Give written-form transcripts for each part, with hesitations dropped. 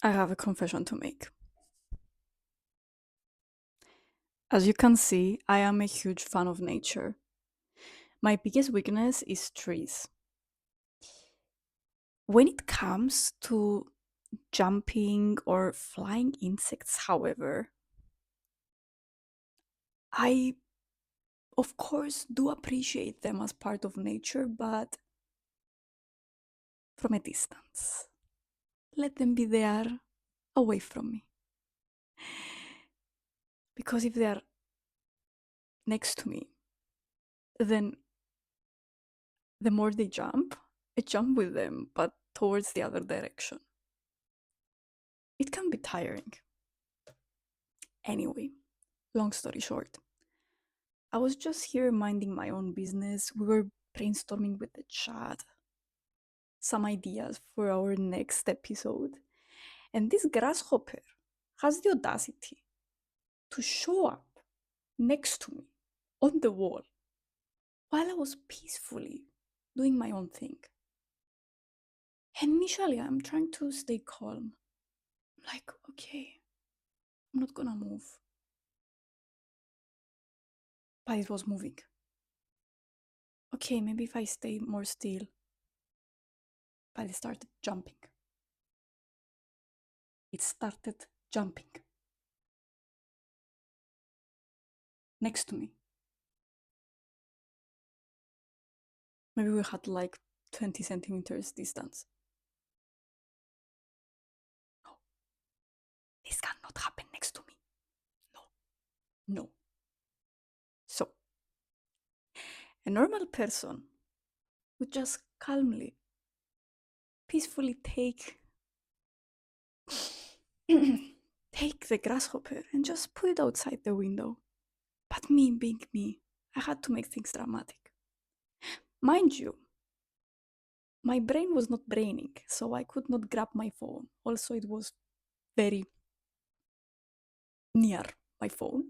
I have a confession to make. As you can see, I am a huge fan of nature. My biggest weakness is trees. When it comes to jumping or flying insects, however, I of course do appreciate them as part of nature, but from a distance. Let them be there away from me. Because if they are next to me, then the more they jump, I jump with them, but towards the other direction. It can be tiring. Anyway, long story short, I was just here minding my own business. We were brainstorming with the chat some ideas for our next episode. And this grasshopper has the audacity to show up next to me on the wall while I was peacefully doing my own thing. And initially, I'm trying to stay calm. I'm like, okay, I'm not gonna move. But it was moving. Okay, maybe if I stay more still. But it started jumping. It started jumping next to me. Maybe we had like 20 centimeters distance. No, this cannot happen next to me. No, no. So, a normal person would just calmly, peacefully take the grasshopper and just put it outside the window. But me being me, I had to make things dramatic. Mind you, my brain was not braining, so I could not grab my phone. Also, it was very near my phone.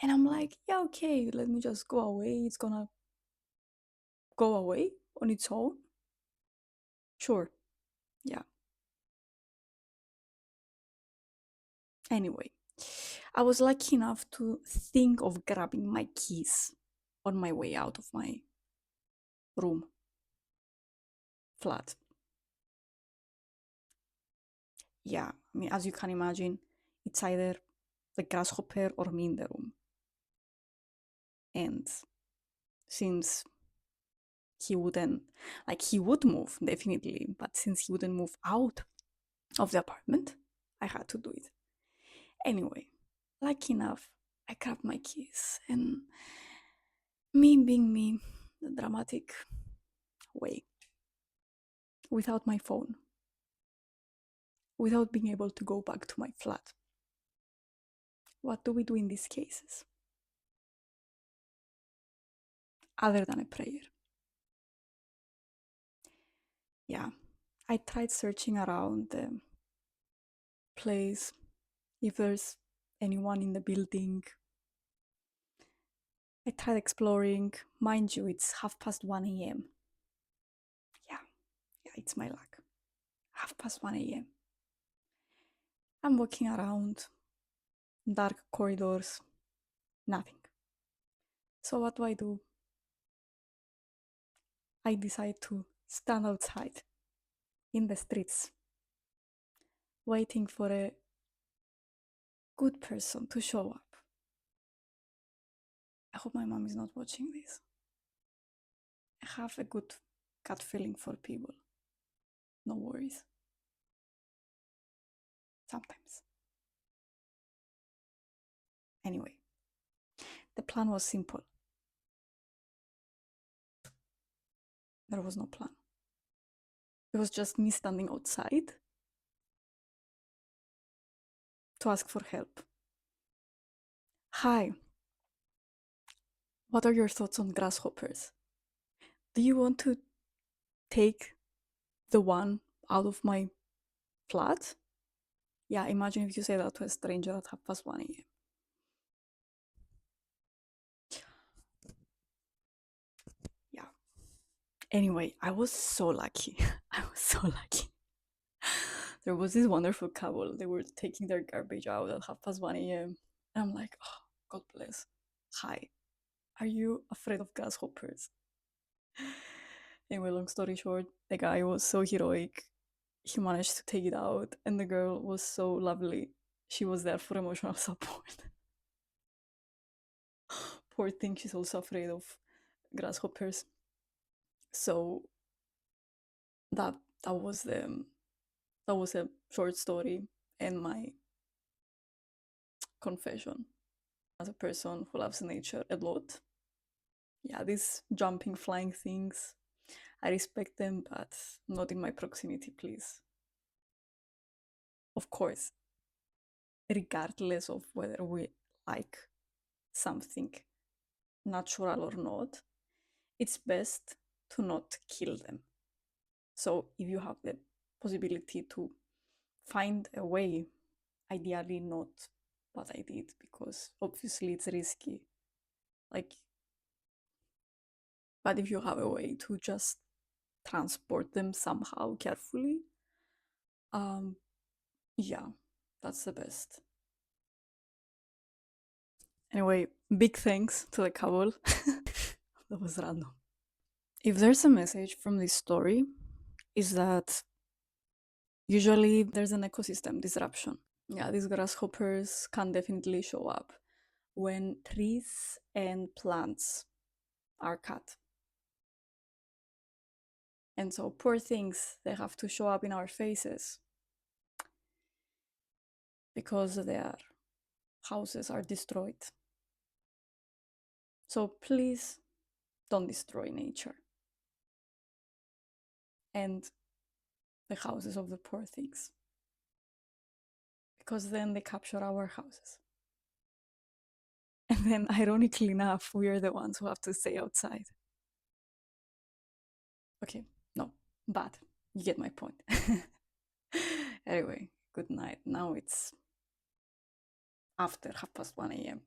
And I'm like, yeah, okay, let me just go away. It's gonna go away on its own. Sure, yeah. Anyway, I was lucky enough to think of grabbing my keys on my way out of my room, flat. Yeah, I mean, as you can imagine, it's either the grasshopper or me in the room. And since he wouldn't, like, he would move definitely, but since he wouldn't move out of the apartment, I had to do it. Anyway, lucky enough, I grabbed my keys, and me being me, the dramatic way, without my phone, without being able to go back to my flat. What do we do in these cases? Other than a prayer. Yeah, I tried searching around the place if there's anyone in the building. I tried exploring. Mind you, it's 1:30 a.m. Yeah, it's my luck. 1:30 a.m. I'm walking around, dark corridors, nothing. So what do? I decide to stand outside in the streets, waiting for a good person to show up. I hope my mom is not watching this. I have a good gut feeling for people. No worries. Sometimes. Anyway, the plan was simple. There was no plan. It was just me standing outside to ask for help. Hi, what are your thoughts on grasshoppers? Do you want to take the one out of my flat? Yeah, imagine if you say that to a stranger at 1:30 a.m. Yeah. Anyway, I was so lucky. I was so lucky There was this wonderful couple. They were taking their garbage out at 1:30 a.m. And I'm like, oh, God bless. Hi, are you afraid of grasshoppers? Anyway, long story short, the guy was so heroic. He managed to take it out, and the girl was so lovely. She was there for emotional support. Poor thing, she's also afraid of grasshoppers. So that that was the that was a short story and my confession as a person who loves nature a lot. Yeah, these jumping, flying things, I respect them, but not in my proximity, please. Of course, regardless of whether we like something natural or not, it's best to not kill them. So if you have the possibility to find a way, ideally not what I did, because obviously it's risky. Like, but if you have a way to just transport them somehow carefully, um, yeah, that's the best. Anyway, big thanks to the couple. That was random. If there's a message from this story, is that usually there's an ecosystem disruption. Yeah, these grasshoppers can definitely show up when trees and plants are cut. And so, poor things, they have to show up in our faces because their houses are destroyed. So, please don't destroy nature and the houses of the poor things, because then they capture our houses. And then, ironically enough, we are the ones who have to stay outside. Okay, no, bad. You get my point. Anyway, good night. Now it's after 1:30 a.m.